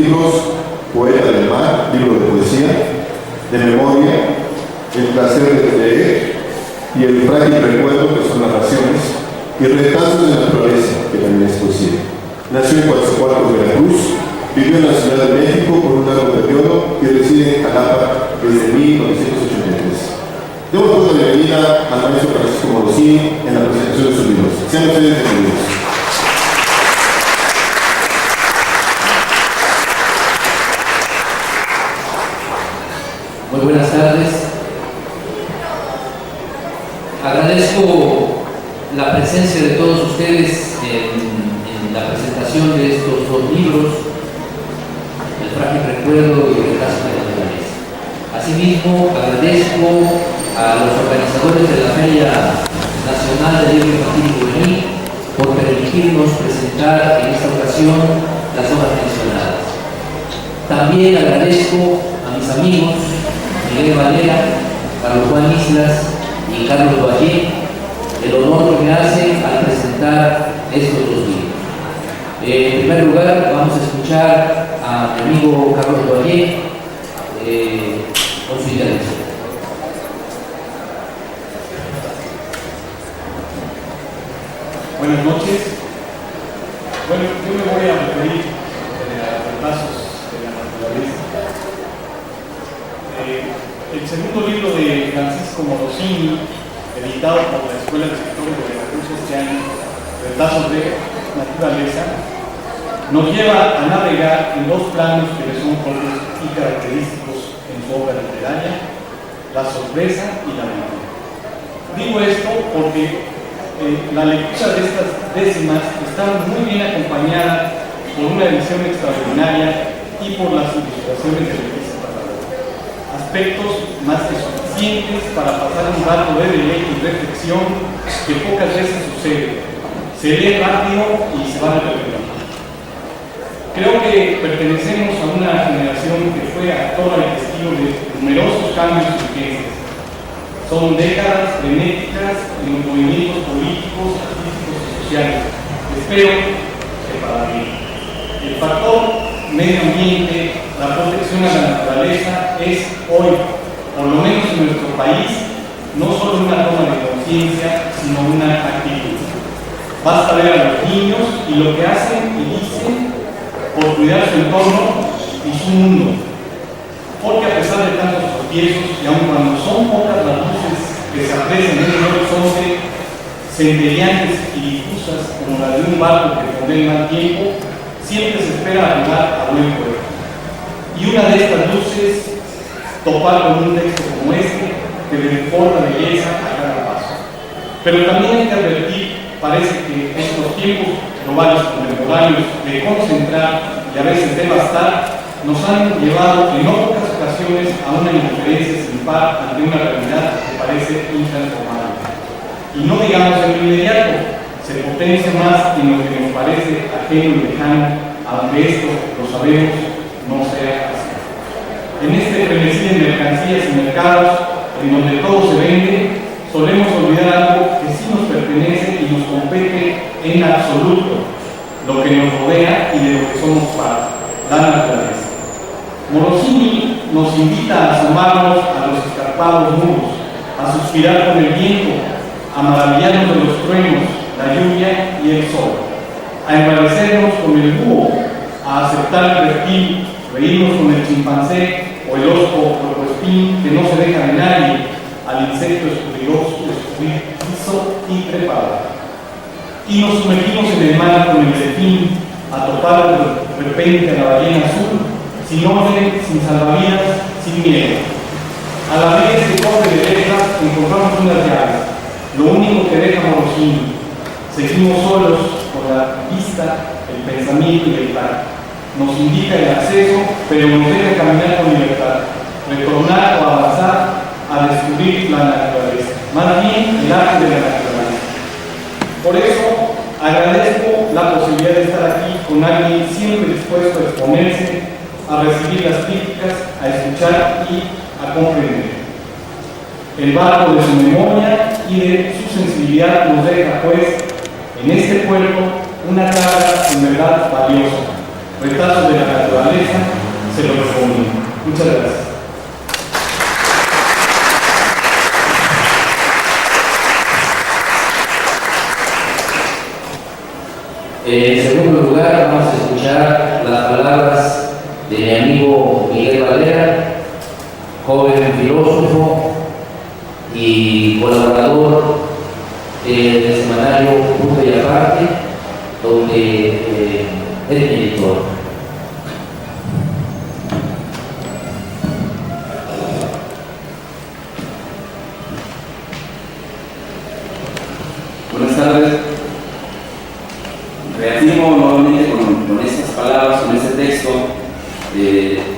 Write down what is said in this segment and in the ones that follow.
libros Poeta del Mar, libro de poesía, de memoria, El placer de leer y El frágil recuerdo, que son narraciones, y Retazos de naturaleza, que también es poesía. Nació en Coatzacoalcos, Veracruz, vivió en la Ciudad de México por un largo periodo y reside en Jalapa desde 1983. Demos pues la bienvenida al maestro Francisco Morosini en la presentación de sus libros. Sean ustedes bienvenidos. Muy buenas tardes. Agradezco la presencia de todos ustedes en la presentación de estos dos libros, El frágil recuerdo y El retraso de la naturaleza. Asimismo, agradezco a los organizadores de la Feria Nacional del Libro Infantil y Juvenil por permitirnos presentar en esta ocasión las obras mencionadas. También agradezco a mis amigos Miguel Valera, Carlos Juan Islas y Carlos Valle el honor que me hacen al presentar estos dos libros. En primer lugar, vamos a escuchar a mi amigo Carlos Valle con su intervención. Buenas noches. Bueno, yo me voy a referir a Retazos de la naturaleza. El segundo libro de Francisco Morosini, editado por la Escuela de Escritores de Veracruz este año, Retazos de Naturaleza, nos lleva a navegar en dos planos que le son propios y característicos en su obra literaria: la sorpresa y la aventura. Digo esto porque la lectura de estas décimas está muy bien acompañada por una edición extraordinaria y por las ilustraciones de Leticia Parrado. Aspectos más que suficientes para pasar un rato de deleite y reflexión que pocas veces sucede. Se lee rápido y se va a repetir. Creo que pertenecemos a una generación que fue actora y testigo de numerosos cambios y urgencias. Son décadas frenéticas en los movimientos políticos, artísticos y sociales. Espero que para bien. El factor medio ambiente, la protección a la naturaleza, es hoy, por lo menos en nuestro país, no solo una toma de conciencia, sino una actitud. Basta ver a los niños y lo que hacen y dicen por cuidar su entorno y su mundo. Porque a pesar de tantos tropiezos, y aun cuando son pocas las luces que se aprecian en el horizonte, centelleantes y difusas como las de un barco que pone mal tiempo, siempre se espera arribar a buen puerto. Y una de estas luces, topar con un texto como este, que le importa belleza a cada paso. Pero también hay que advertir, parece que estos tiempos globales contemporáneos de concentrar y a veces devastar nos han llevado en no pocas ocasiones a una indiferencia sin par ante una realidad que parece intransformable. Y no digamos en lo inmediato, se potencia más en lo que nos parece ajeno y lejano, aunque esto, lo sabemos, no sea así. En este frenesí de mercancías y mercados, en donde todo se vende, solemos olvidar algo que sí nos pertenece y nos compete en absoluto, lo que nos rodea y de lo que somos parte, la naturaleza. Morosini nos invita a asomarnos a los escarpados muros, a suspirar con el viento, a maravillarnos de los truenos, la lluvia y el sol, a embarrecernos con el búho, a aceptar el reptil, reírnos con el chimpancé o el oso puercoespín que no se deja de nadie, al insecto escurridizo y trepado. Y nos sumergimos en el mar con el delfín, a topar de repente a la ballena azul, sin orden, sin salvavidas, sin miedo. A la vez que corre de letras encontramos unas llaves, lo único que deja Morosini. Seguimos solos por la vista, el pensamiento y el tacto. Nos indica el acceso, pero nos deja caminar con libertad, retornar o avanzar a descubrir la naturaleza, más bien el arte de la naturaleza. Por eso agradezco la posibilidad de estar aquí con alguien siempre dispuesto a exponerse, a recibir las críticas, a escuchar y a comprender. El barco de su memoria y de su sensibilidad nos deja, pues, en este puerto una carga en verdad valiosa, retazos de la naturaleza, se lo recomiendo. Muchas gracias. En segundo lugar, vamos a escuchar las palabras de mi amigo Miguel Valera, joven filósofo y colaborador del semanario Punto y Aparte, donde es mi editor. Buenas tardes. Reafirmo nuevamente con estas palabras, con este texto,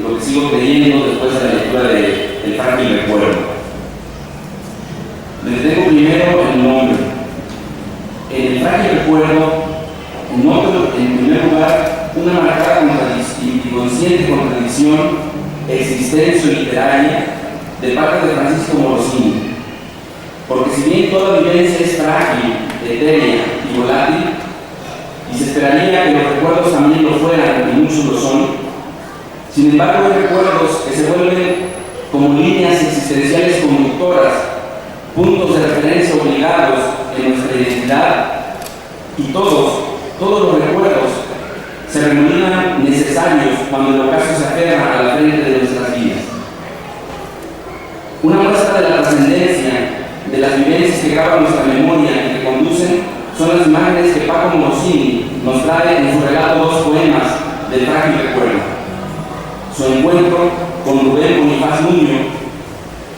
lo que sigo creyendo después de la lectura de El Frágil Recuerdo. Me detengo primero en el nombre. En El Frágil Recuerdo noto en primer lugar una marcada y consciente contradicción existencio-literaria de parte de Francisco Morosini. Porque si bien toda vivencia es frágil, etérea y volátil, y se esperaría que los recuerdos también lo fueran, y muchos lo son, sin embargo hay recuerdos que se vuelven como líneas existenciales conductoras, puntos de referencia obligados en nuestra identidad, y todos los recuerdos se remolinan necesarios cuando el ocaso se aferra a la frente de nuestras vidas. Una muestra de la trascendencia de las vivencias que graban nuestra memoria y que conducen son las imágenes que Paco Morosini nos trae en su relato Dos poemas del Frágil Recuerdo. Su encuentro con Rubén Bonifaz Nuño,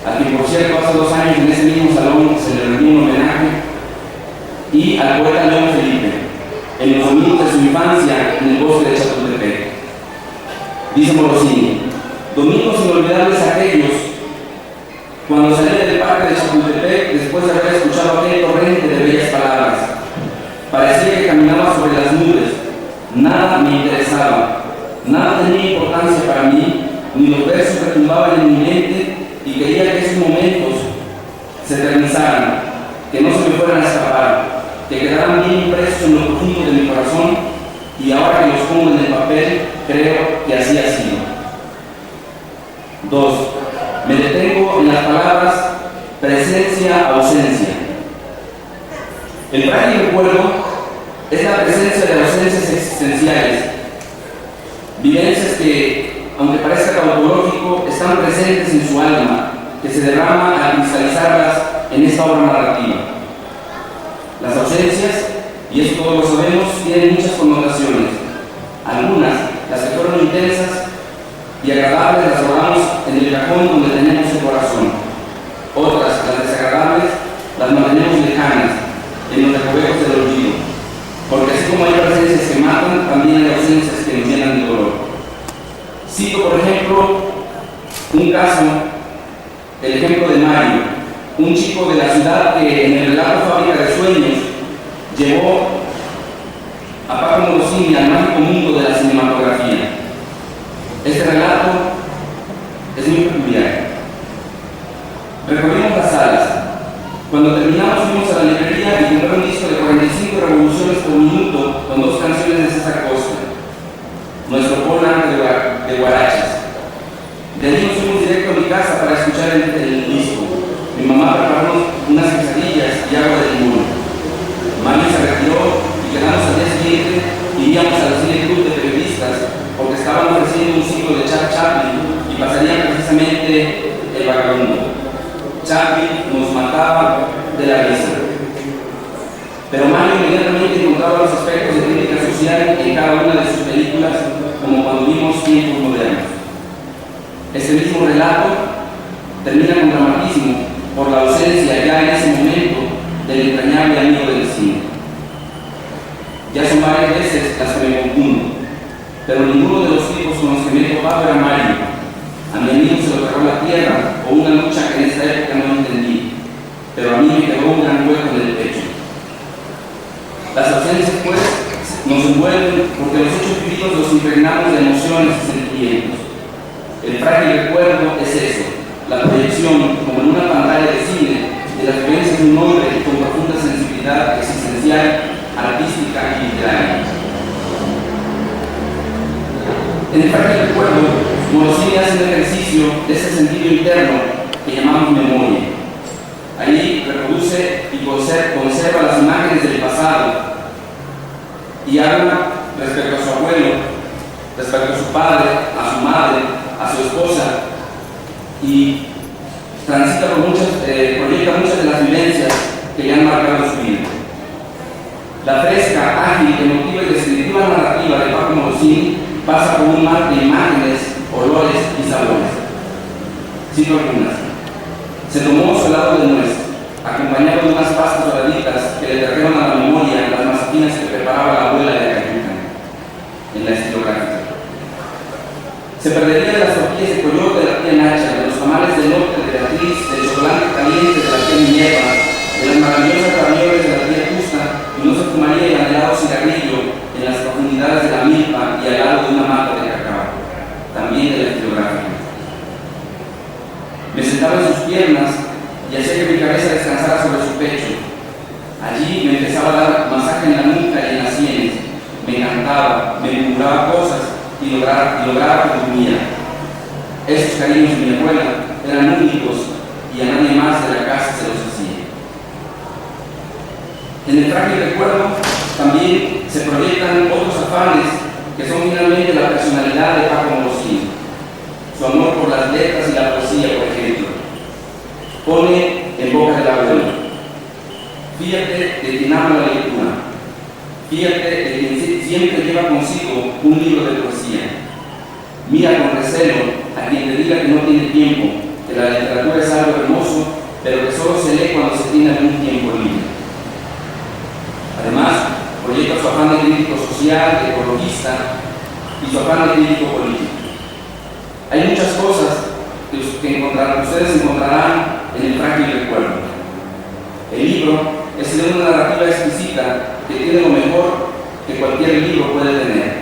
a quien por cierto hace 2 años en ese mismo salón se le rindió un homenaje, y al poeta León Felipe, en los domingos de su infancia en el bosque de Chapultepec. Dice Morosini: domingos inolvidables aquellos cuando salía del parque de Chapultepec después de haber escuchado aquel torrente de bellas palabras. Parecía que caminaba sobre las nubes, nada me interesaba, nada tenía importancia para mí, ni los versos retumbaban en mi mente, y quería que esos momentos se eternizaran, que no se me fueran a escapar, que quedaran bien impresos en lo profundo de mi corazón, y ahora que los pongo en el papel, creo que así ha sido. 2. Me detengo en las palabras presencia-ausencia. El Frágil Recuerdo es la presencia de ausencias existenciales, vivencias que, aunque parezca tautológico, están presentes en su alma, que se derrama al cristalizarlas en esta obra narrativa. Las ausencias, y esto todos lo sabemos, tienen muchas connotaciones. Algunas, las que fueron intensas y agradables, las guardamos en el cajón donde tenemos el corazón. Otras, las desagradables, las mantenemos lejanas, en los recovecos del olvido. Porque así como hay presencias que matan, también hay ausencias que nos llenan de dolor. Cito, por ejemplo, un caso, el ejemplo de Mario, un chico de la ciudad que en el relato Fábrica de Sueños llevó a Paco Morosini al mágico mundo de la cinematografía. Este relato es muy peculiar. Recorrimos las salas. Cuando terminamos fuimos a la librería y compré un disco de 45 revoluciones por minuto con 2 canciones de César Costa, nuestro Poland de Guarachas. De ahí nos fuimos directo a mi casa para escuchar el disco. Mi mamá preparó unas quesadillas y agua de limón. Mami se retiró y quedamos al día siguiente y íbamos a la cine club de periodistas porque estaban ofreciendo un ciclo de Charles Chaplin y pasarían precisamente El Vagabundo. Chaplin nos mataba de la risa. Pero Mario inmediatamente encontraba los aspectos de crítica social en cada una de sus películas, como cuando vimos Tiempos Modernos. Este mismo relato termina con dramatismo por la ausencia ya en ese momento del entrañable amigo del cine. Ya son varias veces las que me confundo, pero ninguno de los tipos con los que me he topado era Mario. A mi amigo se lo tragó la tierra o una lucha que en esta época no entendí, pero a mí me quedó un gran hueco en el pecho. Las ausencias, pues, nos envuelven porque los hechos vividos los impregnamos de emociones y sentimientos. El Frágil Recuerdo es eso, la proyección, como en una pantalla de cine, de las vivencias de un hombre con profunda sensibilidad existencial, artística y literaria. En el frágil recuerdo, Morosini hace un ejercicio de ese sentido interno que llamamos memoria. Ahí reproduce y conserva las imágenes del pasado y habla respecto a su abuelo, respecto a su padre, a su madre, a su esposa, y transita por proyecta muchas de las vivencias que le han marcado su vida. La fresca, ágil, emotiva y descriptiva narrativa de Paco Morosini pasa por un mar de imágenes, olores y sabores. Cito algunas. Se tomó su helado de nuez, acompañado de unas pastas doraditas que le trajeron a la memoria las mazapines que preparaba la abuela de Cayuca, en la estilográfica. Se perdería de las tortillas de coyote de la tía Nacha, de los tamales de norte de Beatriz, del chocolate caliente de la tía Minerva, de las maravillosas ravioles de la tía Justa, y no se fumaría el anhelado cigarrillo en las profundidades de la milpa y al lado de una mata de cacao, también de la estilográfica. Me sentaba en sus piernas y hacía que mi cabeza descansara sobre su pecho. Allí me empezaba a dar masaje en la nuca y en las sienes. Me encantaba, me murmuraba cosas y lograba que durmiera. Esos cariños de mi abuela eran únicos y a nadie más de la casa se los hacía. En el frágil recuerdo también se proyectan otros afanes que son finalmente la personalidad de Paco Morosini. Su amor por las letras y la poesía, por ejemplo. Pone en boca del abuelo: fíjate de quien ama la lectura. Fíjate de quien siempre lleva consigo un libro de poesía. Mira con recelo a quien te diga que no tiene tiempo, que la literatura es algo hermoso, pero que solo se lee cuando se tiene algún tiempo libre. Además, proyecta su afán de crítico social, de ecologista y su afán de crítico político. Hay muchas cosas que ustedes encontrarán en el frágil recuerdo. El libro es de una narrativa exquisita que tiene lo mejor que cualquier libro puede tener.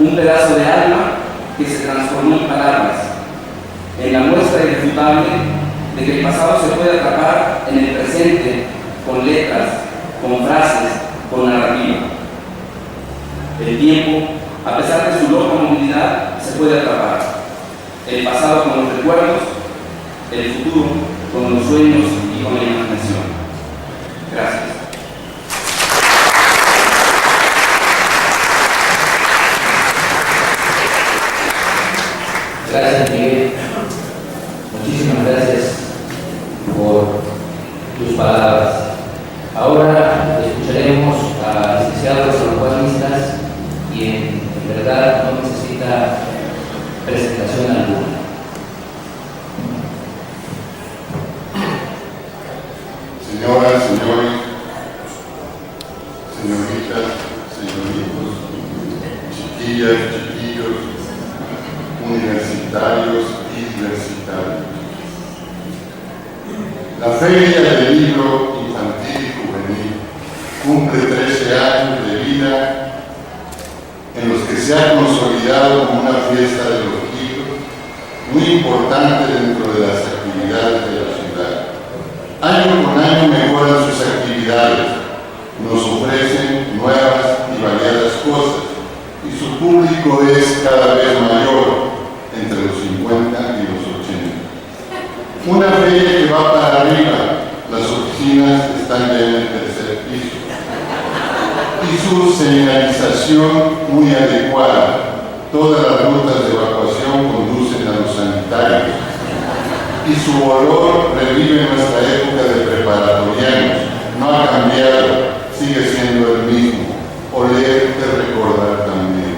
Un pedazo de alma que se transformó en palabras, en la muestra irrefutable de que el pasado se puede atrapar en el presente con letras, con frases, con narrativa. El tiempo, a pesar de su loca movilidad, se puede atrapar. El pasado con los recuerdos, el futuro con los sueños y con la imaginación. Gracias. Gracias, Miguel. Muchísimas gracias por tus palabras. Ahora escucharemos a licenciados urbanistas, quien en verdad no necesita presentación alguna. Señoras, señores, señoritas, señoritos, chiquillas, chiquillos, universitarios y universitarios. La Feria del Libro Infantil y Juvenil cumple 13 años de vida en los que se ha consolidado como una fiesta de los libros muy importante dentro de las actividades de la ciudad. Año con año mejoran sus actividades, nos ofrecen nuevas y variadas cosas y su público es cada vez mayor, entre los 50 y los 80. Una feria que va para arriba, las oficinas están ya en el tercer piso y su señalización muy adecuada. Todas las rutas de evacuación conducen a los sanitarios y su olor revive nuestra época de preparatorianos. No ha cambiado, sigue siendo el mismo. Oler de recordar también.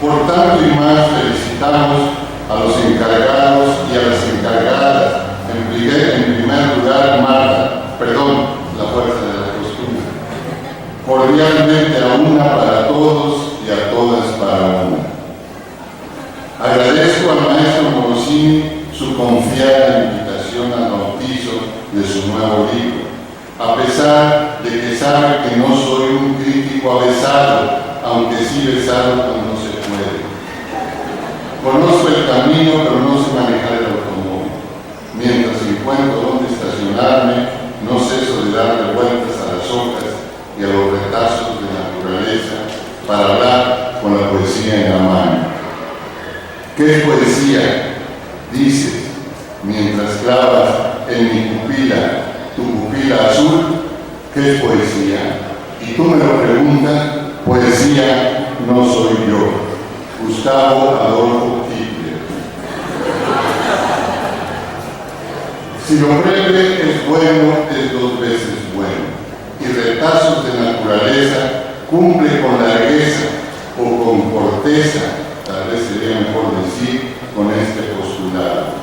Por tanto y más, felicitamos a los encargados y a las encargadas. En primer lugar, la fuerza de la costumbre. Cordialmente a una para todos y a todas para una. Agradezco al maestro Morosini su confiada invitación al bautizo de su nuevo libro, a pesar de que sabe que no soy un crítico avesado, aunque sí besado cuando se puede. Conozco el camino, pero no sé manejar el automóvil. Mientras encuentro dónde estacionarme, no ceso de darle vueltas a las hojas y a los retazos de la naturaleza para hablar con la poesía poesía? Dices, mientras clavas en mi pupila tu pupila azul, ¿qué es poesía? Y tú me lo preguntas, poesía no soy yo. Gustavo Adolfo Hitler. Si lo breve es bueno, es dos veces bueno. Y retazos de naturaleza cumple con largueza o con corteza, tal vez sería mejor decir, con este postulado.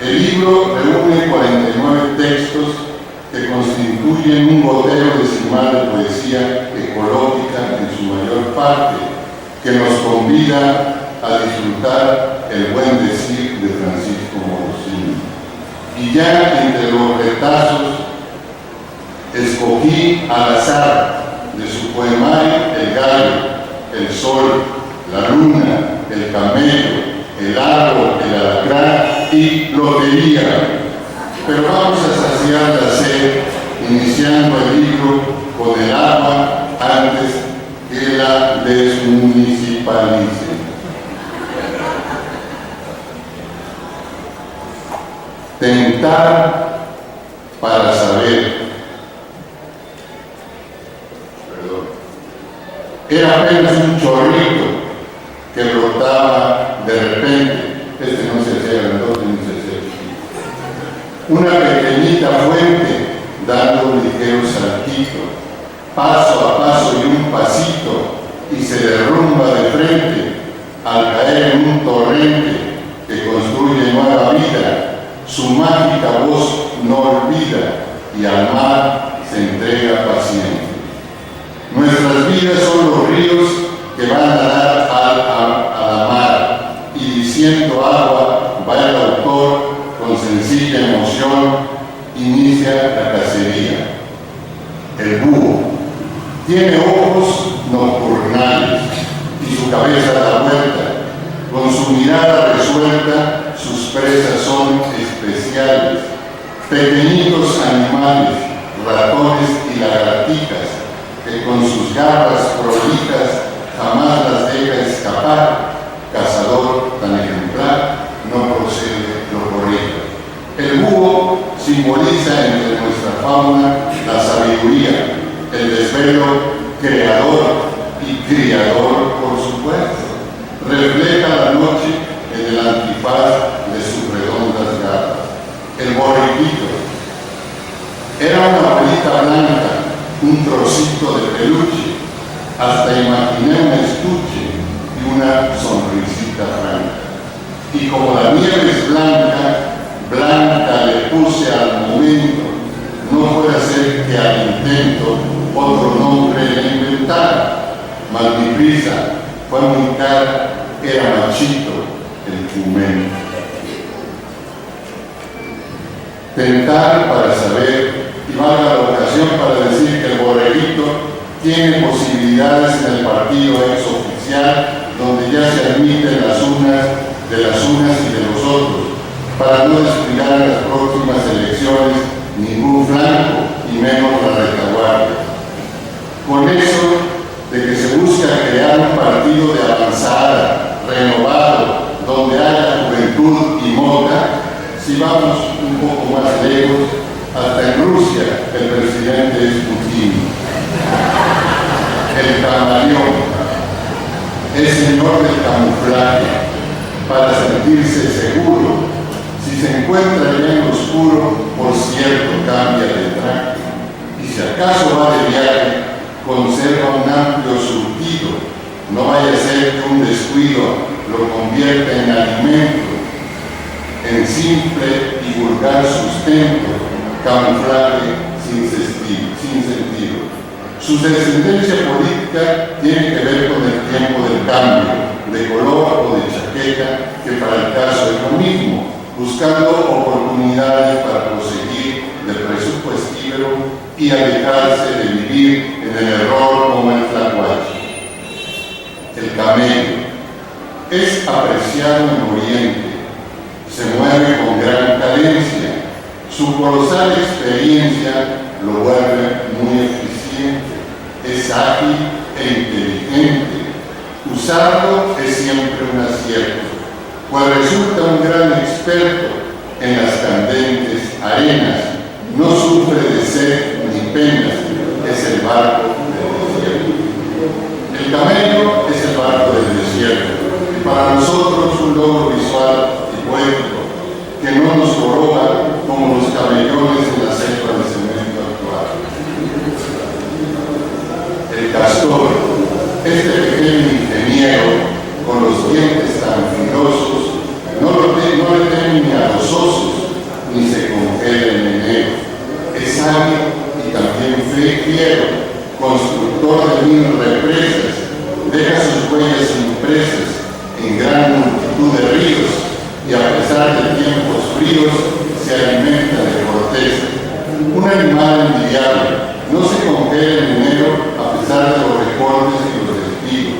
El libro reúne 49 textos que constituyen un gotero decimal de poesía ecológica en su mayor parte, que nos convida a disfrutar el buen decir de Francisco Morosini. Y ya entre los retazos escogí al azar de su poemario el gallo, el sol, la luna, el camello, el árbol, el alacrán y lotería. Pero vamos a saciar la sed iniciando el libro con el agua antes que la desmunicipalice. Tentar para saber. Era apenas un chorrito que brotaba de repente. Este no se hacía grandote ni se hacía chiquito. Una pequeñita fuente dando un ligero saltito, paso a paso y un pasito, y se derrumba de frente al caer en un torrente que construye nueva vida. Su mágica voz no olvida y al mar se entrega paciente. Nuestras vidas son los ríos que van a dar a la mar, y diciendo agua va el autor con sencilla emoción, inicia la cacería. El búho tiene ojos nocturnales y su cabeza da vuelta. Con su mirada resuelta, sus presas son especiales. Pequeñitos animales, ratones y lagartijas, que con sus garras prolijas jamás las deja escapar. Cazador tan ejemplar, no procede lo correcto. El búho simboliza entre nuestra fauna la sabiduría, el desvelo creador y criador, por supuesto. Refleja la noche en el antifaz de sus redondas garras. El borriquito era una bolita blanca, un trocito de peluche, hasta imaginé un estuche y una sonrisita franca. Y como la nieve es blanca, blanca le puse al momento, no fuera a ser que al intento otro nombre le inventara. Mas mi prisa fue muy cara, era Machito, el jumento. Tentar para saber, y valga la ocasión para decir que el borreguito tiene posibilidades en el partido exoficial, donde ya se admiten las unas de las unas y de los otros, para no descuidar en las próximas elecciones ningún flanco y menos la retaguardia. Con eso de que se busca crear un partido de avanzada, renovado, donde haya juventud y moda, si vamos un poco más lejos, hasta en Rusia el presidente es Putin. El camaleón es señor del camuflaje para sentirse seguro. Si se encuentra ya en lo oscuro, por cierto, cambia de traje. Y si acaso va de viaje, conserva un amplio surtido. No vaya a ser que un descuido lo convierta en alimento, en simple y vulgar sustento, camuflaje sin sentido. Su descendencia política tiene que ver con el tiempo del cambio, de color o de chaqueta, que para el caso es lo mismo, buscando oportunidades para proseguir del presupuestífero y alejarse de vivir en el error como el tlacuache. El camello es apreciado en Oriente, se mueve con gran cadencia, su colosal experiencia lo vuelve muy eficiente, es ágil e inteligente, usarlo es siempre un acierto, pues pues resulta un gran experto en las candentes arenas, no sufre de sed ni penas, es el barco del desierto. El camello es el barco del desierto, y para nosotros un logro visual y poético, que no nos coroga como los camellones en la selva de cemento actual. El castor, este pequeño ingeniero con los dientes tan filosos, no le teme ni a los osos, ni se congela en enero. Es sabio y también fiero, constructor de 1000 represas, deja sus huellas impresas en gran multitud de ríos y a pesar de tiempos fríos se alimenta de corteza. Un animal envidiable, no se congela en enero a pesar de los recortes y los despidos.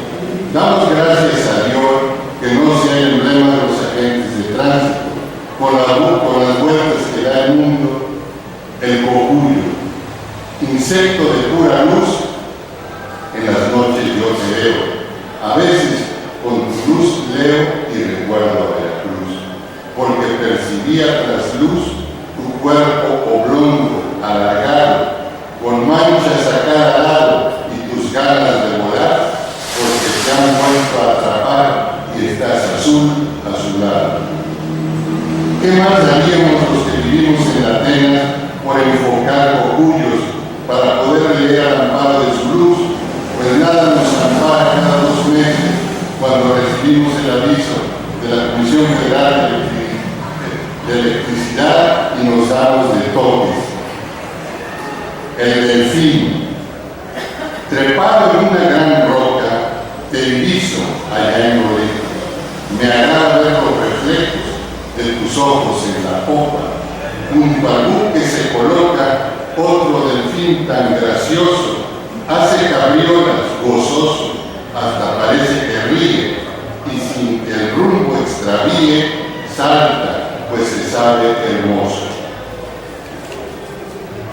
Damos gracias a Dios que no sea el emblema de los agentes de tránsito, con las vueltas que da el mundo, el cojuyo, insecto de pura luz, en las noches yo te veo, a veces con tu luz leo y recuerdo a Veracruz, porque percibía tras luz tu cuerpo oblongo, alargado, con manchas a cada lado y tus ganas de volar, porque te han vuelto a atrapar y estás azul a su lado. ¿Qué más daríamos los que vivimos en Atenas por enfocar cojullos para poder leer al amparo de su luz? Pues nada nos ampara cada 2 meses cuando recibimos el aviso de la Comisión Federal de Electricidad y nos damos de toques. El delfín, trepado en una gran roca, te diviso allá en Loreto. Me agrada ver los reflejos de tus ojos en la popa. Junto al buque se coloca otro delfín tan gracioso, hace cabriolas gozoso, hasta parece que ríe, y sin que el rumbo extravíe, salta, pues se sabe hermoso.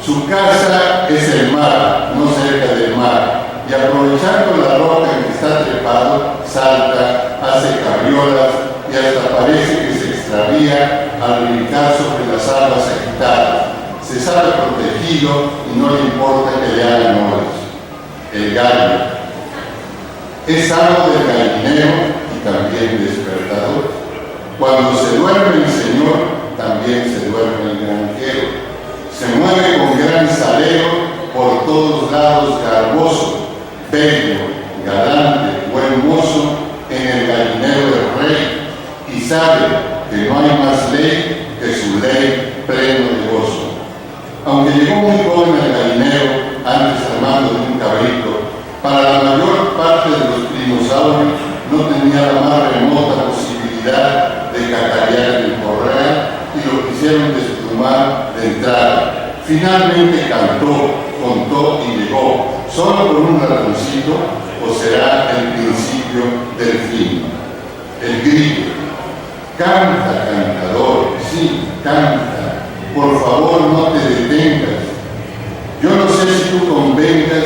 Su casa es el mar, no cerca del mar, y aprovechando la roca en que está trepado, salta, hace cabriolas, y hasta parece que se extravía al brincar sobre las aguas agitadas. Se sabe protegido y no le importa que le hagan horas. El gallo es algo del gallinero y también despertador. Cuando se duerme el señor, también se duerme el granjero. Se mueve con gran salero por todos lados, garboso, bello, galante, buen mozo, en el gallinero del rey, y sabe que no hay más ley que su ley pleno de gozo. Aunque llegó muy joven al gallinero, antes armando de un cabrito, para la mayor parte de los dinosaurios no tenía la más remota posibilidad de cacarear en el corral y lo quisieron desplumar de entrada. Finalmente cantó, contó y llegó, solo con un ratoncito, o será el principio del fin. El grillo. Canta, cantador, sí, canta. Por favor, no te detengas. Yo no sé si tú convengas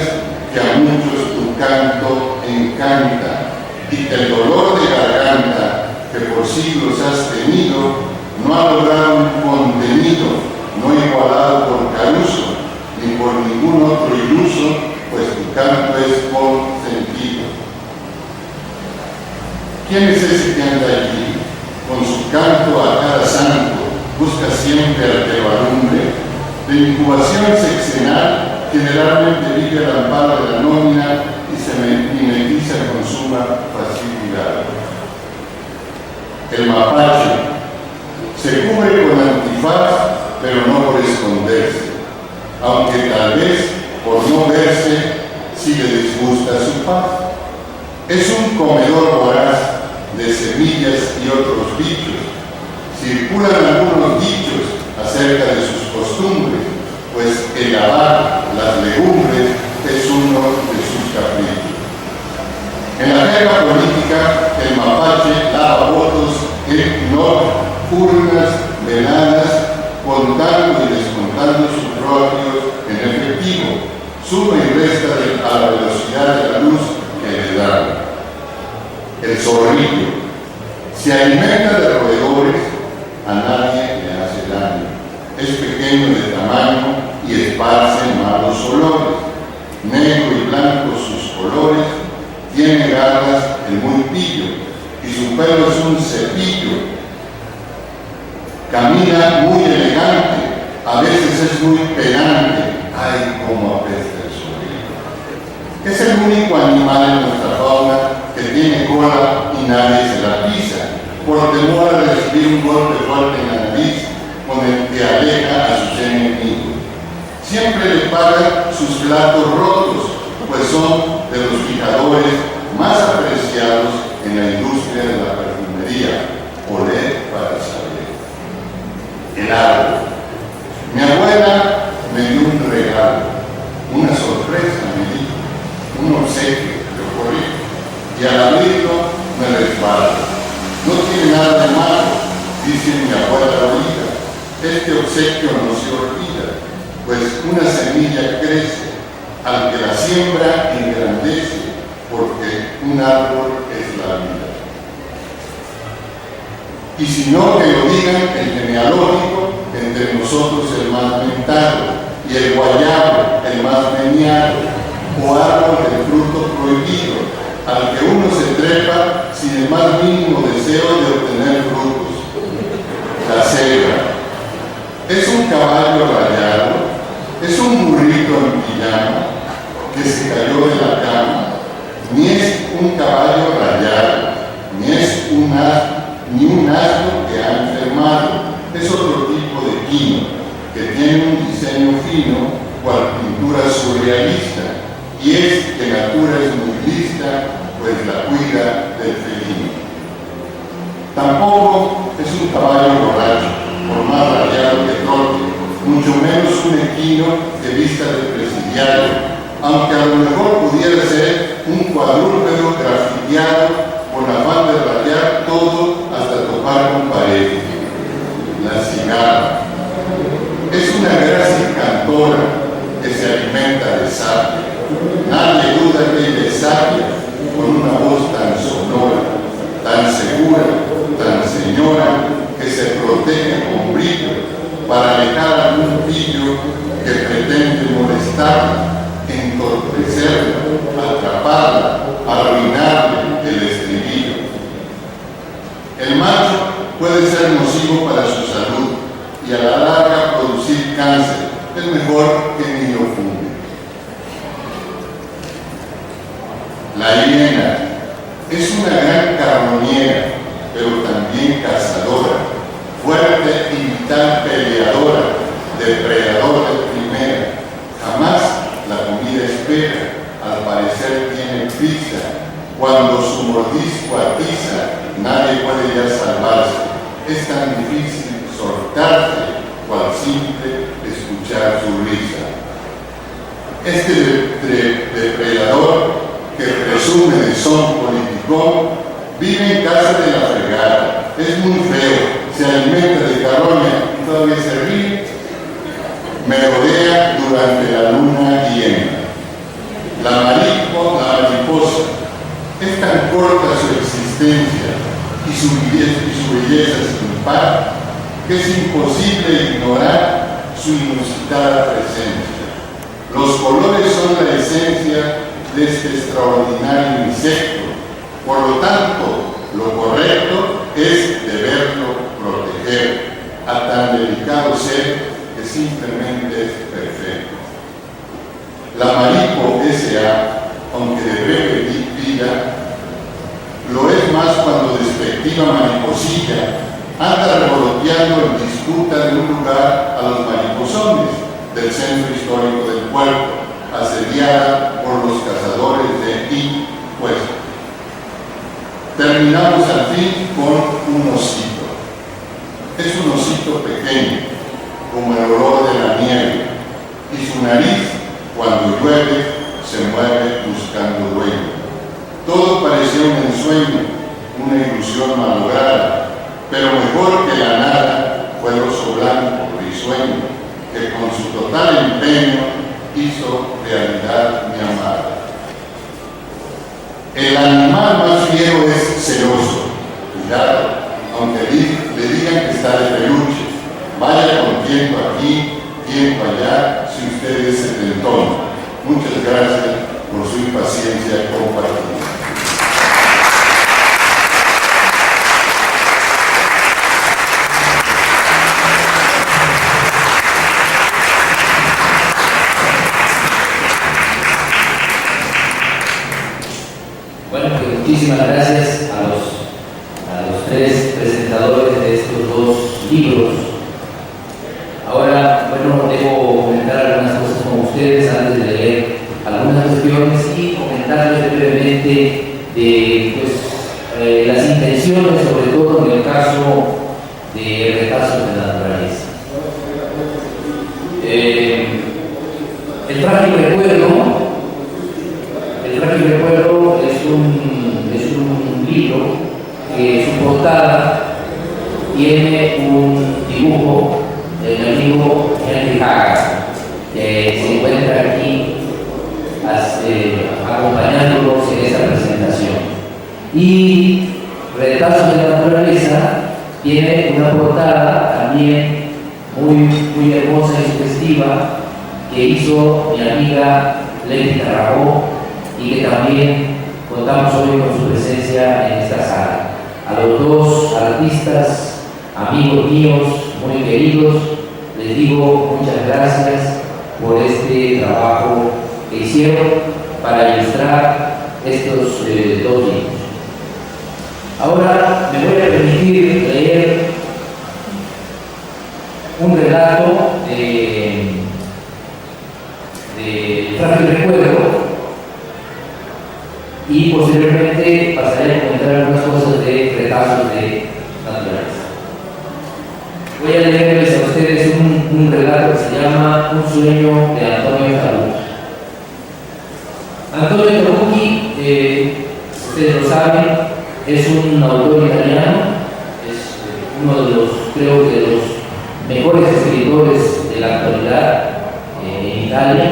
que a muchos tu canto encanta y que el dolor de garganta que por siglos has tenido no ha logrado un contenido no igualado por Caruso ni por ningún otro iluso, pues tu canto es con sentido. ¿Quién es ese que anda allí con su canto a cada santo? Busca siempre al que lo alumbre. De incubación sexenal, generalmente vive al amparo de la nómina y se mimetiza con suma facilidad. El mapache se cubre con antifaz, pero no por esconderse, aunque tal vez por no verse si le disgusta su paz. Es un comedor voraz de semillas y otros bichos. Circulan algunos dichos acerca de sus costumbres, pues el lavar las legumbres es uno de sus caprichos. En la guerra política, el mapache lava votos en urnas veladas, contando y descontando sus propios en efectivo, suma y resta a la velocidad de la luz que le dan. El zorrillo Se alimenta de roedores, a nadie le hace daño. Es pequeño de tamaño y esparce malos olores. Negro y blanco sus colores, tiene garras el muy pillo y su pelo es un cepillo. Camina muy elegante, a veces es muy pedante. ¡Ay, cómo apesta el zorrillo! Es el único animal en nuestra fauna que tiene cola y nadie se la pisa, por temor a recibir un golpe fuerte en la nariz con el que aleja a sus enemigos. Siempre le pagan sus platos rotos, pues son de los fijadores más apreciados en la industria de la perfumería. Oler para saber. El árbol. Mi abuela me dio un regalo, una sorpresa me dijo, un obsequio que ocurrió, y al abrirlo me resbaló. No tiene nada de malo, dice mi abuela ahorita. Este obsequio no se olvida, pues una semilla crece, al que la siembra engrandece, porque un árbol es la vida. Y si no, que lo digan el genealógico, entre nosotros el más mentado, y el guayabo el más meñado, o árbol del fruto prohibido, al que uno se trepa sin el más mínimo deseo de obtener frutos. La cebra. Es un caballo rayado, es un burrito en pijama que se cayó de la cama, ni es un caballo rayado, ni es un asno que ha enfermado. Es otro tipo de quino, que tiene un diseño fino, cual pintura surrealista, y es que natura es muy lista, pues la cuida del felino. Tampoco es un caballo borracho, por más rayado que trote, mucho menos un equino que vista de presidiario, aunque a lo mejor pudiera ser un cuadrúpedo grafiteado con afán de rayar todo hasta topar con pared. La cigarra. Es una gracia cantora que se alimenta de sapia. Nadie duda que ella es sabia, con una voz tan sonora, tan segura, tan señora, que se protege con brillo para alejar algún pillo que pretende molestarla, entorpecerla, atraparla, arruinarle el estribillo. El macho puede ser nocivo para su salud y a la larga producir cáncer. Es mejor que ni lo fume. La hiena es una gran carroñera, pero también cazadora, fuerte y vital peleadora, depredador de primera. Jamás la comida espera, al parecer tiene prisa. Cuando su mordisco atiza, nadie puede ya salvarse. Es tan difícil soltarse, cual simple escuchar su risa. Este depredador, que presume de son politicón, vive en casa de la fregada. Es muy feo, se alimenta de carroña y todavía se ríe. Me rodea durante la luna llena. La mariposa. Es tan corta su existencia y su belleza sin par, que es imposible ignorar su inusitada presencia. Los colores son la esencia de este extraordinario insecto. Por lo tanto, lo correcto es deberlo proteger a tan delicado ser que simplemente es perfecto. La Maripo S.A., aunque de breve vida, lo es más cuando despectiva mariposilla anda revoloteando en disputa de un lugar a los mariposones del centro histórico del puerto, asediada por los cazadores de impuestos. Terminamos al fin con un osito. Es un osito pequeño, como el olor de la nieve, y su nariz, cuando llueve, se mueve buscando dueño. Todo parecía un ensueño, una ilusión malograda, pero mejor que la nada fue el oso blanco risueño, que con su total empeño hizo realidad mi amada. El animal más fiero es celoso, cuidado, muchas gracias por su impaciencia compartida. Bueno, pues muchísimas gracias a los tres presentadores de estos dos libros. Ahora, bueno, debo comentar algunas cosas con ustedes antes de leer algunas cuestiones y comentarles brevemente de las intenciones, sobre todo en el caso de retazos de la naturaleza. El Frágil Recuerdo es un libro que su portada tiene un dibujo del amigo Henry Haga, que se encuentra aquí acompañándonos en esta presentación. Y Retazos de la Naturaleza tiene una portada también muy hermosa y sugestiva que hizo mi amiga Leti Tarragó, y que también contamos hoy con su presencia en esta sala. A los dos artistas, amigos míos, muy queridos, les digo muchas gracias por este trabajo que hicieron para ilustrar estos dos libros. Ahora me voy a permitir leer un relato de Frágil Recuerdo, y posteriormente pasaré a comentar algunas cosas de Retazos de Naturaleza. Voy a leerles a ustedes un relato que se llama Un sueño de Antonio Tabucchi. Antonio Tabucchi, ustedes lo saben, es un autor italiano, es uno de los, creo que de los mejores escritores de la actualidad en Italia.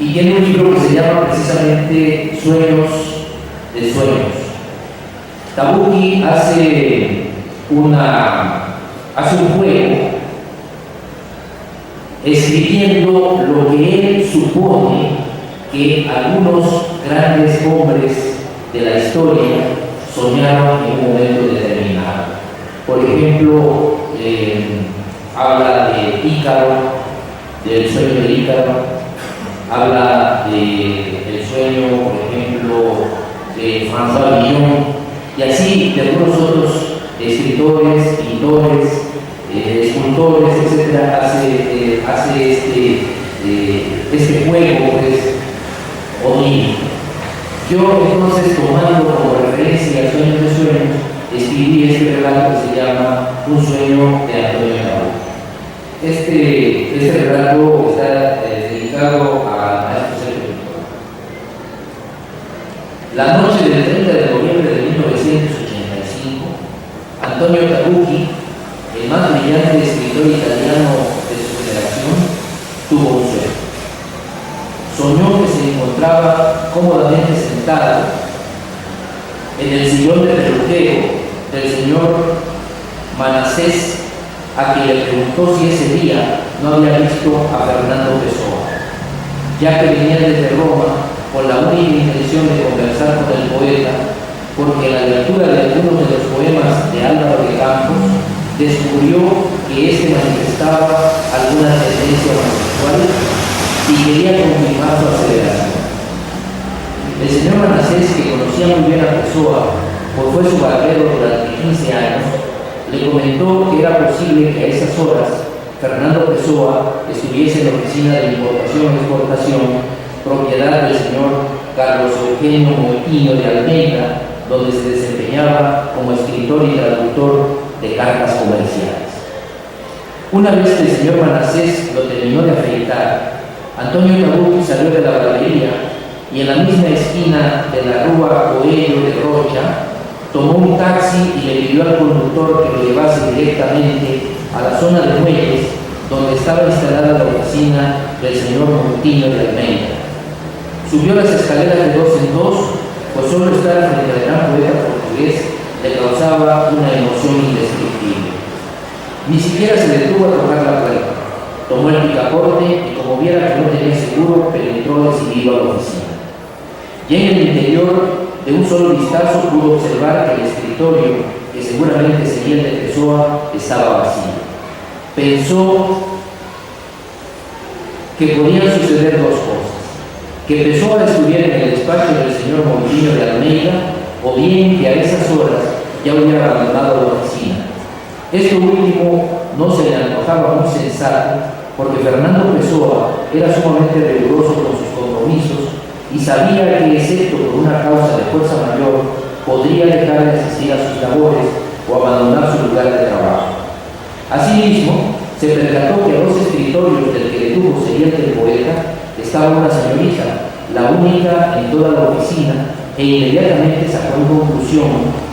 Y tiene un libro que se llama precisamente Sueños de Sueños. Tabucchi hace un juego escribiendo lo que él supone que algunos grandes hombres de la historia soñaron en un momento determinado. Por ejemplo, habla de Ícaro, del sueño de Ícaro. Habla del sueño, por ejemplo, de François Villon, y así de algunos otros escritores, pintores, escultores, etc. hace este juego, pues, onírico. Yo entonces, tomando como referencia a Sueños de Sueños, escribí este relato que se llama Un sueño de Antonio Tabucchi. Este relato está dedicado al maestro Sergio Pintor. La noche del 30 de noviembre de 1985, Antonio Tabucchi, el más brillante escritor italiano de su generación, tuvo un sueño. Soñó que se encontraba cómodamente sentado en el sillón de peluquero del señor Manassés, a quien le preguntó si ese día no había visto a Fernando Pessoa, ya que venía desde Roma con la única intención de conversar con el poeta, porque en la lectura de algunos de los poemas de Álvaro de Campos descubrió que éste manifestaba alguna tendencia homosexual y quería confirmar su aseveración. El señor Manassés, que conocía muy bien a Pessoa, pues fue su barbero durante 15 años, le comentó que era posible que a esas horas Fernando Pessoa estuviese en la oficina de importación y exportación, propiedad del señor Carlos Eugenio Moitino de Almeida, donde se desempeñaba como escritor y traductor de cartas comerciales. Una vez que el señor Manassés lo terminó de afeitar, Antonio Tabucchi salió de la barbería y en la misma esquina de la Rúa Coelho de Rocha tomó un taxi y le pidió al conductor que lo llevase directamente a la zona de muelles donde estaba instalada la oficina del señor Montino de Almeida. Subió las escaleras de 2 en 2, pues solo estar frente al gran poeta portugués le causaba una emoción indescriptible. Ni siquiera se detuvo a tocar la puerta. Tomó el picaporte y, como viera que no tenía seguro, penetró decidido a la oficina. Ya en el interior, de un solo vistazo, pudo observar que el escritorio, que seguramente sería el de Pessoa, estaba vacío. Pensó que podían suceder dos cosas: que Pessoa estuviera en el despacho del señor Moutinho de Almeida, o bien que a esas horas ya hubiera abandonado la oficina. Esto último no se le antojaba muy sensato, porque Fernando Pessoa era sumamente riguroso con sus compromisos y sabía que, excepto por una causa de fuerza mayor, podría dejar de asistir a sus labores o abandonar su lugar de trabajo. Asimismo, se percató que a los escritorios del que detuvo sería el del poeta estaba una señorita, la única en toda la oficina, e inmediatamente sacó en conclusión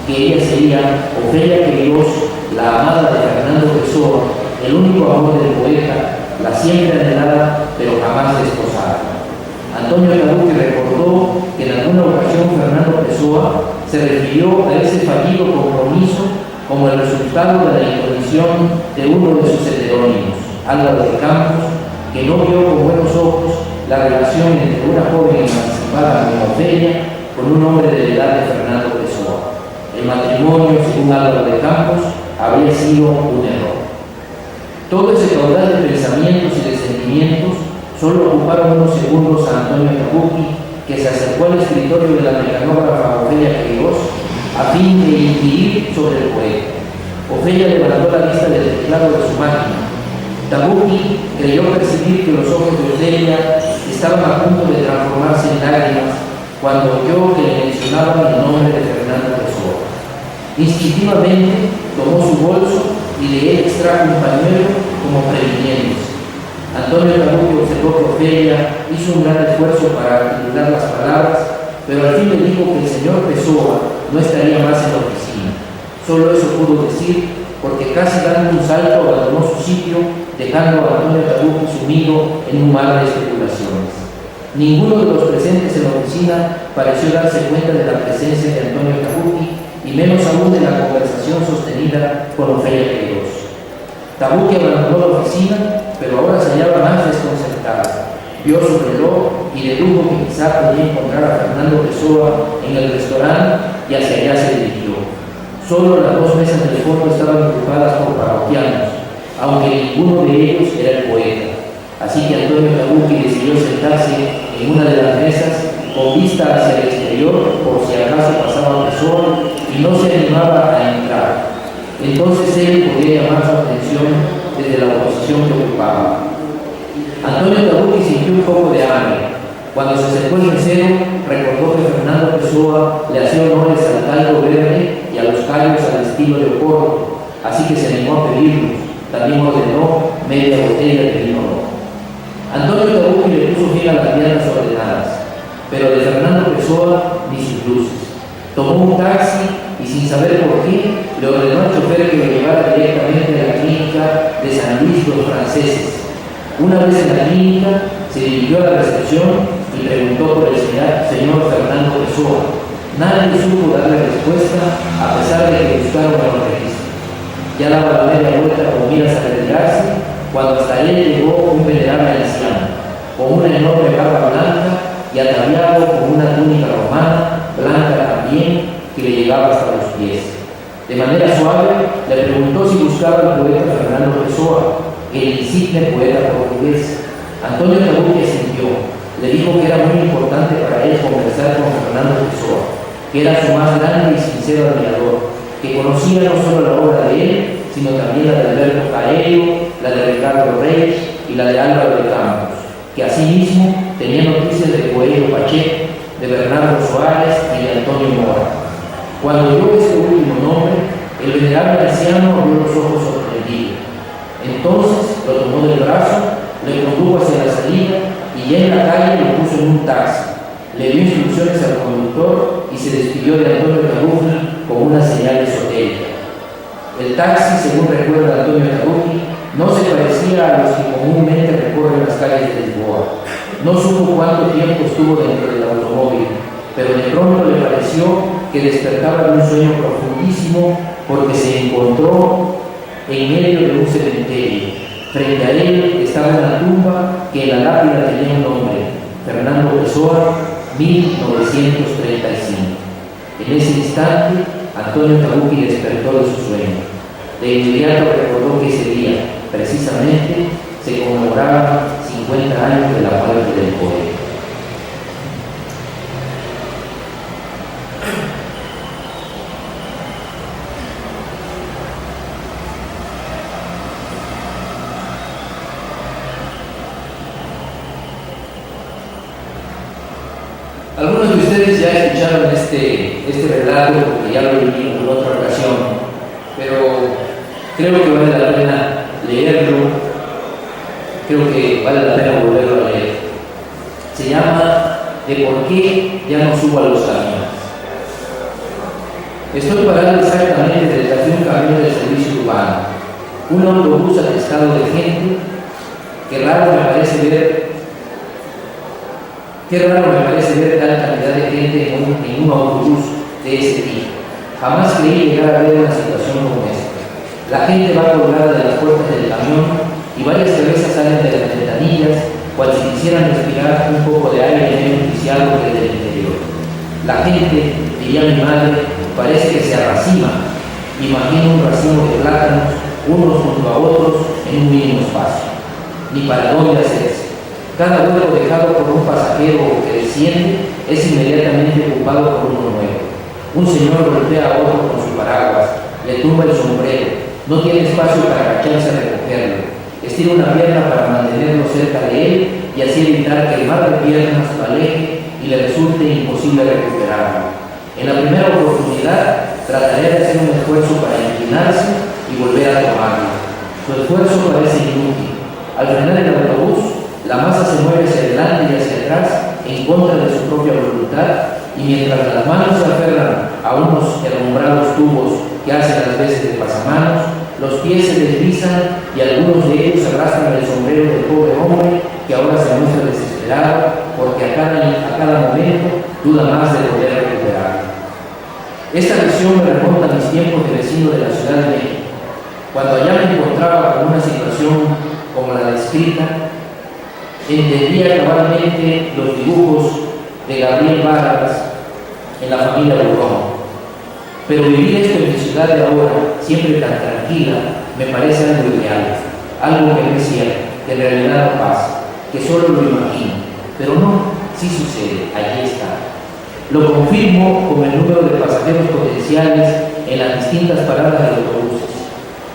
que ella sería Ofelia Queiroz, la amada de Fernando Pessoa, el único amor del poeta, la siempre anhelada pero jamás desposada. Antonio Tabucchi recordó que en alguna ocasión Fernando Pessoa se refirió a ese fallido compromiso como el resultado de la intromisión de uno de sus heterónimos, Álvaro de Campos, que no vio con buenos ojos la relación entre una joven emancipada como Ofelia con un hombre de la edad de Fernando Pessoa. El matrimonio, según Álvaro de Campos, habría sido un error. Todo ese caudal de pensamientos y de sentimientos solo ocuparon unos segundos a Antonio Tabucchi, que se acercó al escritorio de la mecanógrafa Ofelia Queiroz a fin de inquirir sobre el poeta. Ofelia levantó la vista del teclado de su máquina. Tabucchi creyó percibir que los ojos de Ofelia estaban a punto de transformarse en lágrimas cuando oyó que le mencionaban el nombre de Fernando Pessoa. Instintivamente tomó su bolso y de él extrajo un pañuelo como previniéndose. Antonio Tabucchi observó que Ofelia hizo un gran esfuerzo para articular las palabras, pero al fin le dijo que el señor Pessoa no estaría más en la oficina. Solo eso pudo decir, porque casi dando un salto abandonó su sitio, dejando a Antonio Tabucchi sumido en un mar de especulaciones. Ninguno de los presentes en la oficina pareció darse cuenta de la presencia de Antonio Tabucchi, y menos aún de la conversación sostenida con Ofelia Queiroz. Tabucchi abandonó la oficina, pero ahora se hallaba más desconcertada. Vio su reloj y dedujo que quizá podía encontrar a Fernando Pessoa en el restaurante, y hacia allá se dirigió. Solo las dos mesas del fondo estaban ocupadas por parroquianos, aunque ninguno de ellos era el poeta. Así que Antonio Tabucchi decidió sentarse en una de las mesas con vista hacia el exterior por si acaso pasaba Pessoa, y no se animaba a entrar. Entonces él podía llamar su atención desde la posición que ocupaba. Antonio Tabucchi sintió un poco de hambre. Cuando se acercó el mesero, recordó que Fernando Pessoa le hacía honores al caldo verde y a los callos al estilo de Oporto, así que se animó a pedirlos. También ordenó media botella de vino rojo. Antonio Tabucchi le puso fin a las viandas ordenadas, pero de Fernando Pessoa ni sus luces. Tomó un taxi y, sin saber por qué, le ordenó al chofer que lo llevara directamente a la clínica de San Luis los Franceses. Una vez en la clínica, se dirigió a la recepción y preguntó por el señor Fernando Pessoa. Nadie supo darle respuesta, a pesar de que buscaron en los registros. Ya daba la media vuelta con miras a retirarse, cuando hasta él llegó un venerable anciano, con una enorme barba blanca y ataviado con una túnica romana, blanca también, que le llegaba hasta los pies. De manera suave, le preguntó si buscaba al poeta Fernando Pessoa, el insigne poeta portugués. Antonio Tabucchi asintió. Le dijo que era muy importante para él conversar con Fernando Pessoa, que era su más grande y sincero admirador, que conocía no solo la obra de él, sino también la de Alberto Caello, la de Ricardo Reis y la de Álvaro de Campos, que asimismo tenía noticias de Coelho Pacheco, de Bernardo Soares y de Antonio Mora. Cuando oyó este último nombre, el venerable anciano abrió los ojos sorprendido. Entonces lo tomó del brazo, le condujo hacia la salida y ya en la calle lo puso en un taxi. Le dio instrucciones al conductor y se despidió de Antonio Tabucchi con una señal esotérica. El taxi, según recuerda Antonio Tabucchi, no se parecía a los que comúnmente recorren las calles de Lisboa. No supo cuánto tiempo estuvo dentro del automóvil, pero de pronto le pareció que despertaba de un sueño profundísimo porque se encontró en medio de un cementerio. Frente a él estaba una tumba que en la lápida tenía un nombre: Fernando Pessoa, 1935. En ese instante, Antonio Tabucchi despertó de su sueño. De inmediato recordó que ese día, precisamente, se conmemoraban 50 años de la muerte del poeta. Algunos de ustedes ya escucharon este relato, porque ya lo leí en otra ocasión, pero creo que vale la pena leerlo, creo que vale la pena volverlo a leer. Se llama ¿De por qué ya no subo a los camiones? Estoy parado exactamente detrás de un camión de servicio urbano, un autobús atestado de gente. Qué raro me parece ver tal cantidad de gente en un autobús de ese tipo. Jamás creí llegar a ver una situación como esta. La gente va colgada de las puertas del camión y varias cabezas salen de las ventanillas, cual si quisieran respirar un poco de aire menos viciado que del interior. La gente, diría mi madre, parece que se arracima. Imagino un racimo de plátanos, unos junto a otros, en un mínimo espacio. Ni para dónde hacerse. Cada hueco dejado por un pasajero que desciende es inmediatamente ocupado por uno nuevo. Un señor golpea a otro con su paraguas, le tumba el sombrero, no tiene espacio para agacharse a recogerlo, estira una pierna para mantenerlo cerca de él y así evitar que el mar de piernas lo aleje y le resulte imposible recuperarlo. En la primera oportunidad trataré de hacer un esfuerzo para inclinarse y volver a tomarlo. Su esfuerzo parece inútil. Al frenar el autobús, la masa se mueve hacia adelante y hacia atrás en contra de su propia voluntad, y mientras las manos se aferran a unos herrumbrados tubos que hacen las veces de pasamanos, los pies se deslizan y algunos de ellos arrastran el sombrero del pobre hombre que ahora se muestra desesperado porque a cada momento duda más de poder recuperarlo. Esta visión me remonta a mis tiempos de vecino de la Ciudad de México, cuando allá me encontraba con una situación como la descrita. Entendía cabalmente los dibujos de Gabriel Vargas en la familia Borbón. Pero vivir esto en mi ciudad de ahora, siempre tan tranquila, me parece algo irreal, algo que no es cierto, que en realidad no pasa, que solo lo imagino. Pero no, sí sucede, allí está. Lo confirmo con el número de pasajeros potenciales en las distintas paradas de autobuses.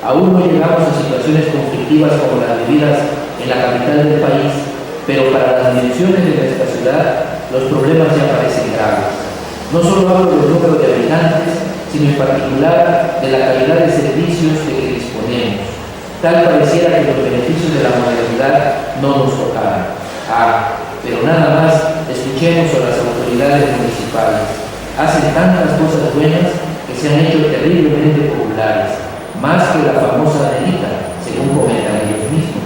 Aún no llegamos a situaciones conflictivas como las vividas en la capital del país, pero para las dimensiones de nuestra ciudad, los problemas ya parecen graves. No solo hablo del número de habitantes, sino en particular de la calidad de servicios de que disponemos. Tal pareciera que los beneficios de la modernidad no nos tocaran. Pero nada más, escuchemos a las autoridades municipales. Hacen tantas cosas buenas que se han hecho terriblemente populares, más que la famosa Anelita, según comentan ellos mismos.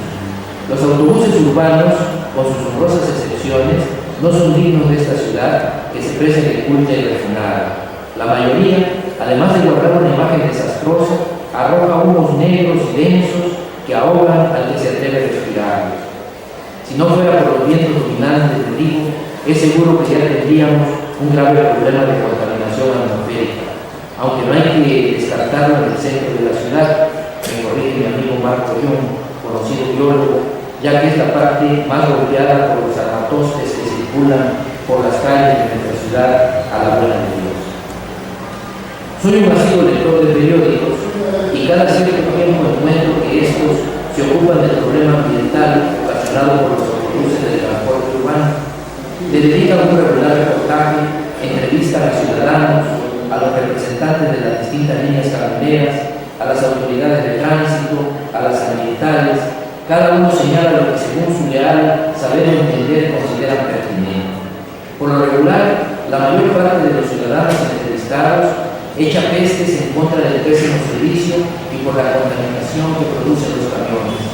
Los autobuses urbanos, con sus honrosas excepciones, no son dignos de esta ciudad que se precie de culta y refinada. La mayoría, además de guardar una imagen desastrosa, arroja humos negros y densos que ahogan al que se atreve a respirarlos. Si no fuera por los vientos dominantes del trigo, es seguro que ya tendríamos un grave problema de contaminación atmosférica, aunque no hay que descartarlo en el centro de la ciudad, me corrige mi amigo Marco Young, conocido biólogo, ya que es la parte más golpeada por los armatostes que circulan por las calles de nuestra ciudad a la buena de Dios. Soy un asiduo lector de periódicos y cada cierto tiempo encuentro que estos se ocupan del problema ambiental ocasionado por los autobuses del transporte urbano. Le dedican un regular reportaje, entrevistan a ciudadanos, a los representantes de las distintas líneas camioneras, a las autoridades de tránsito, a las ambientales. Cada uno señala lo que según su leal saber o entender consideran pertinente. Por lo regular, la mayor parte de los ciudadanos entrevistados echa pestes en contra del pésimo servicio y por la contaminación que producen los camiones.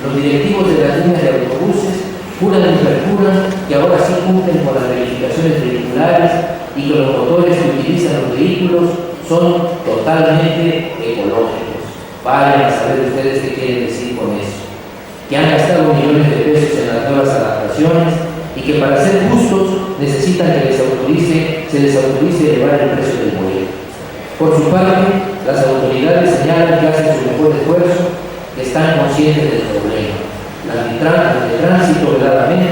Los directivos de las líneas de autobuses juran y perjuran que ahora sí cumplen con las verificaciones vehiculares y que los motores que utilizan los vehículos son totalmente ecológicos. Vayan a saber ustedes qué quieren decir con eso. que han gastado millones de pesos en las nuevas adaptaciones y que para ser justos necesitan que se les autorice elevar el precio del boleto. Por su parte, las autoridades señalan que hacen su mejor esfuerzo, que están conscientes del problema. Las de tránsito veladamente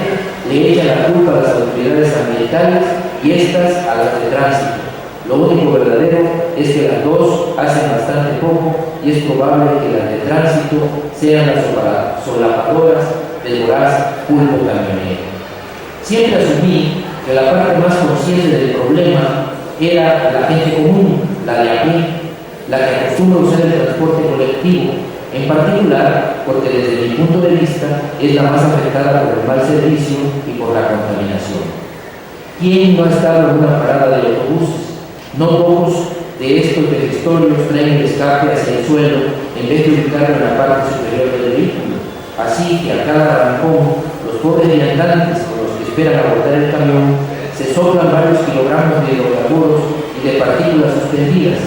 le echan la culpa a las autoridades ambientales y estas a las de tránsito. Lo único verdadero es que las dos hacen bastante poco y es probable que las de tránsito sean las solapadoras del voraz pulpo camionero. Siempre asumí que la parte más consciente del problema era la gente común, la de a pie, la que acostumbra usar el transporte colectivo, en particular porque desde mi punto de vista es la más afectada por el mal servicio y por la contaminación. ¿Quién no ha estado en una parada de autobuses? No pocos de estos vejestorios traen el escape hacia el suelo en vez de ubicarlo en la parte superior del vehículo. Así que a cada arrancón, los pobres viandantes con los que esperan abordar el camión se soplan varios kilogramos de hidrocarburos y de partículas suspendidas.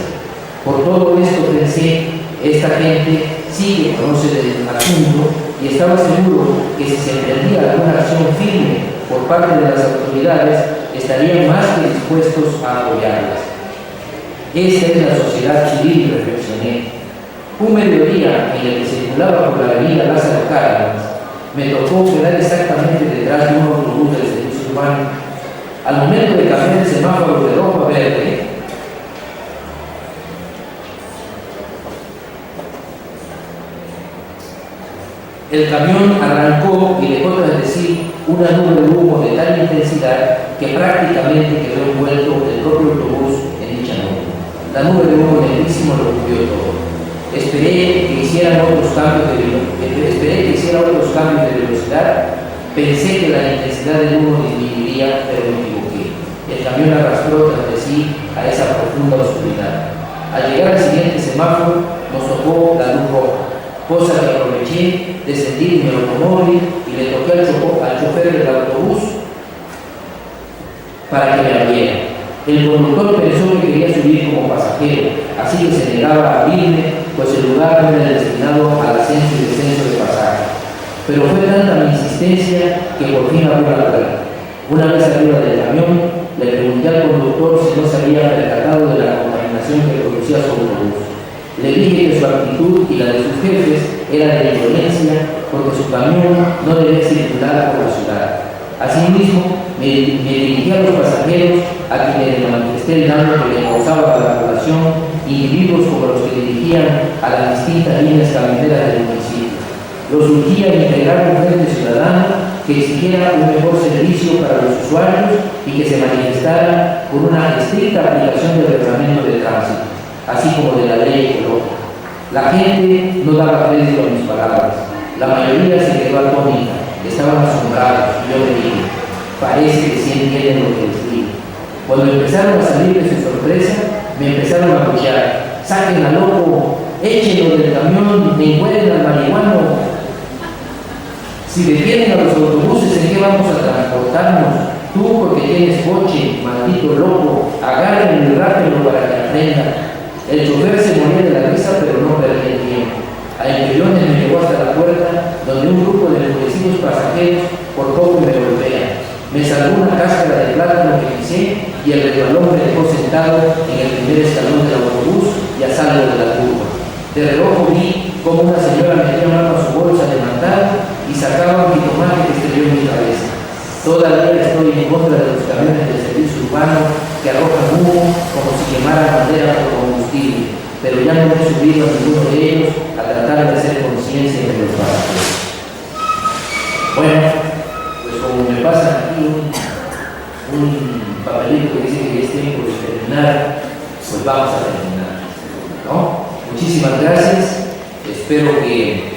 Por todo esto pensé, esta gente sí que conoce del asunto y estaba seguro que si se emprendía alguna acción firme por parte de las autoridades, estarían más que dispuestos a apoyarlas. Esta es la sociedad civil, reflexioné. Un mediodía en el que circulaba por la avenida Lázaro Cárdenas, me tocó quedar exactamente detrás de un autobús del servicio urbano. Al momento de cambiar el semáforo de rojo a verde, el camión arrancó y dejó tras de sí una nube de humo de tal intensidad que prácticamente quedó envuelto el propio autobús en dicha nube. La nube de humo negrísimo lo cubrió todo. Esperé que hicieran otros cambios de velocidad. Pensé que la intensidad del humo disminuiría, pero me equivoqué. El camión arrastró tras de sí a esa profunda oscuridad. Al llegar al siguiente semáforo, nos tocó la luz roja, cosa que aproveché, descendí de mi automóvil y le toqué al chofer del autobús para que me abriera. El conductor pensó que quería subir como pasajero, así que se negaba a abrirme, pues el lugar no era destinado al ascenso y descenso de pasajes. Pero fue tanta mi insistencia que por fin abrió la puerta. Una vez arriba del camión, le pregunté al conductor si no se había percatado de la contaminación que producía su autobús. Le dije que su actitud y la de sus jefes era de violencia porque su camión no debía circular por la ciudad. Asimismo, me dirigí a los pasajeros a quienes le manifesté el daño que le causaba a la población, individuos como los que dirigían a las distintas líneas camioneras del municipio. Los urgí a integrar un frente ciudadano que exigiera un mejor servicio para los usuarios y que se manifestara con una estricta aplicación del reglamento de tránsito, así como de la ley ecológica. La gente no daba crédito a mis palabras. La mayoría se quedó atónita, estaban asombrados. Yo le dije, parece que sí entienden lo que les digo. Cuando empezaron a salir de su sorpresa, me empezaron a apoyar. Saquen al loco, échenlo del camión, me encuentren al marihuano. Si detienen a los autobuses, ¿en qué vamos a transportarnos? Tú porque tienes coche, maldito loco, agárrenlo y rápenlo para que aprenda. El chofer se moría de la risa, pero no perdía el tiempo. A empellones me llevó hasta la puerta, donde un grupo de enfurecidos pasajeros por poco me golpean. Me salvó una cáscara de plátano que pisé y el resbalón me dejó sentado en el primer escalón del autobús y a salvo de la curva. De reojo vi cómo una señora metía mano a su bolsa de mandado y sacaba un jitomate que estrelló en mi cabeza. Todavía estoy en contra de los camiones del servicio urbano que arrojan humo como si quemaran madera por combustible, pero ya no he subido a ninguno de ellos a tratar de hacer conciencia entre los pasajeros. Bueno, pues como me pasa aquí un papelito que dice que es tiempo de terminar, pues vamos a terminar, ¿no? Muchísimas gracias, espero que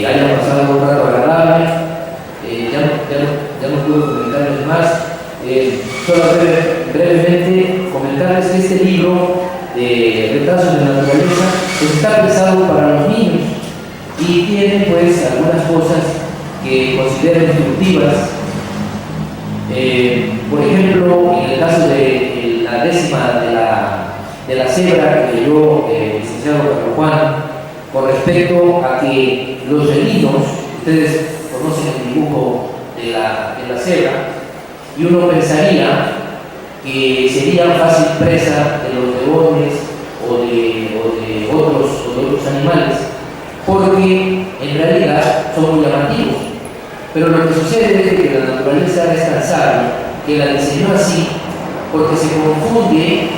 hayan pasado un rato agradable. Ya no puedo comentarles más. Solo brevemente comentarles que este libro de Retazos de Naturaleza pues está pensado para los niños y tiene pues algunas cosas que considero instructivas. Por ejemplo, en el caso de la décima de la cebra que leyó el licenciado Carlos Juan, con respecto a que los felinos Ustedes conocen el dibujo de la cebra y uno pensaría que serían fácil presa de los leones o de otros animales, porque en realidad son muy llamativos. Pero lo que sucede es que la naturaleza es tan sabia que la diseñó así, porque se confunde,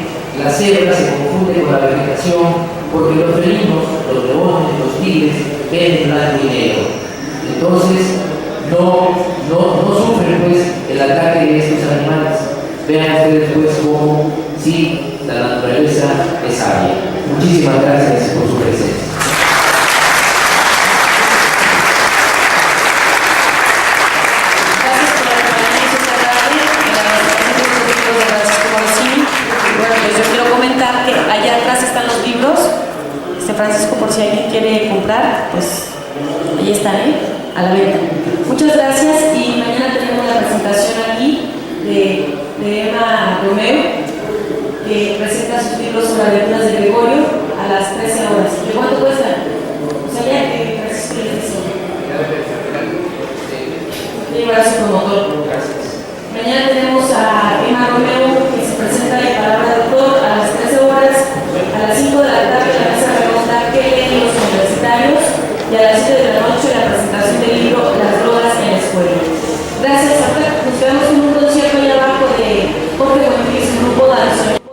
la cebra se confunde con la vegetación, porque los felinos, los leones, los tigres, ven en blanco y negro. Entonces, no sufren pues el ataque de estos animales. Vean ustedes pues cómo sí, la naturaleza es sabia. Muchísimas gracias por su presencia. Gracias por la permanencia esta tarde en la presentación de los libros de Francisco Morosini. Bueno, pues yo quiero comentar que allá atrás están los libros. Francisco, por si alguien quiere comprar, pues ahí están, a la venta. Muchas gracias y mañana tenemos la presentación aquí de Emma Romeo, que presenta sus libros sobre las lecturas de Gregorio a las 13 horas. ¿De cuánto cuesta?